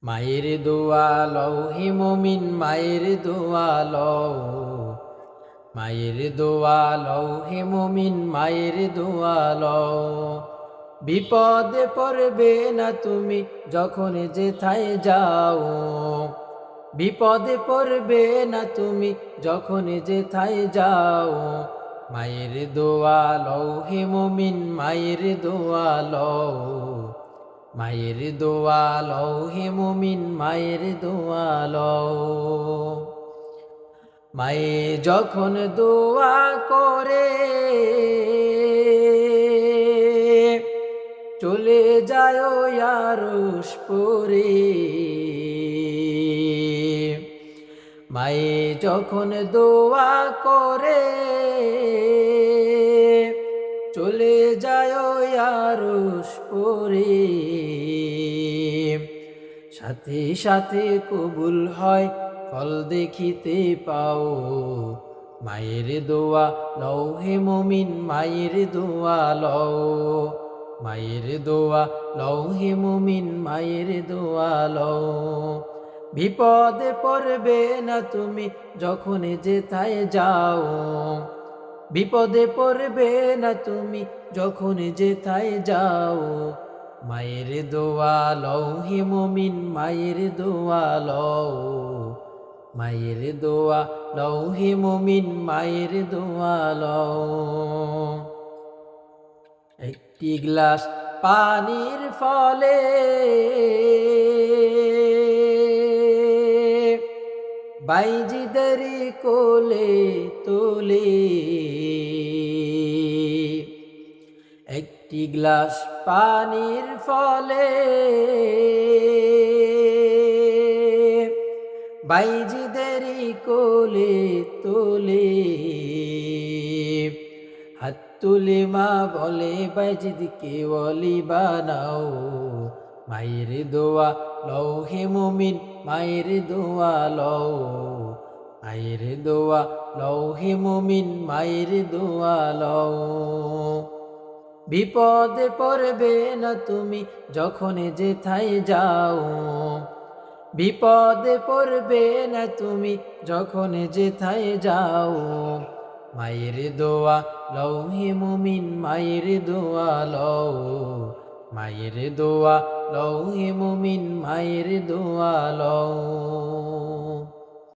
মায়ের দোয়া লও হে মুমিন মায়ের দোয়া লও, মায়ের দোয়া লও হে মুমিন মায়ের দোয়া লও। বিপদে পড়বে না তুমি যখন যেথায় যাও, বিপদে পড়বে না তুমি যখন যেথায় যাও। মায়ের দোয়া লও হে মুমিন মায়ের দোয়া লও, মায়ের দোয়া লও হে মুমিন মায়ের দোয়া লও। মায়ে যখন দোয়া করে চলে যায় আরশ পুরে, মায়ে যখন দোয়া করে চলে যায় আরশ পুরে, সাথে সাথে কবুল হয় ফল দেখিতে পাও। মায়ের দোয়া লও হে মুমিন মায়ের দোয়া লও, মায়ের দোয়া লও হে মুমিন মায়ের দোয়া লও। বিপদে পড়বে না তুমি যখন যেথায় যাও, বিপদে পড়বে না তুমি যখন যেথায় যাও। মায়ের দোয়া লও হে মুমিন মায়ের দোয়া লও, মায়ের দোয়া লও হে মুমিন মায়ের দোয়া লও। একটি গ্লাস পানির ফলে বাইজিদের কোলে তোলে, একটি গ্লাস পানির ফলে বাইজিদের কোলে তোলে। হাত তুলে মা বলে বাইজিদকে ওলি বানাও। মায়ের দোয়া লও হে মুমিন মায়ের দোয়া লও, মায়ের দোয়া লও হে মুমিন মায়ের দোয়া লও। বিপদে পড়বে না তুমি যখন যেথায় যাও, বিপদে পড়বে না তুমি যখন যেথায় যাও। মায়ের দোয়া লও হে মুমিন মায়ের দোয়া লও, মায়ের দোয়া লও হে মুমিন মায়ের দোয়া লও।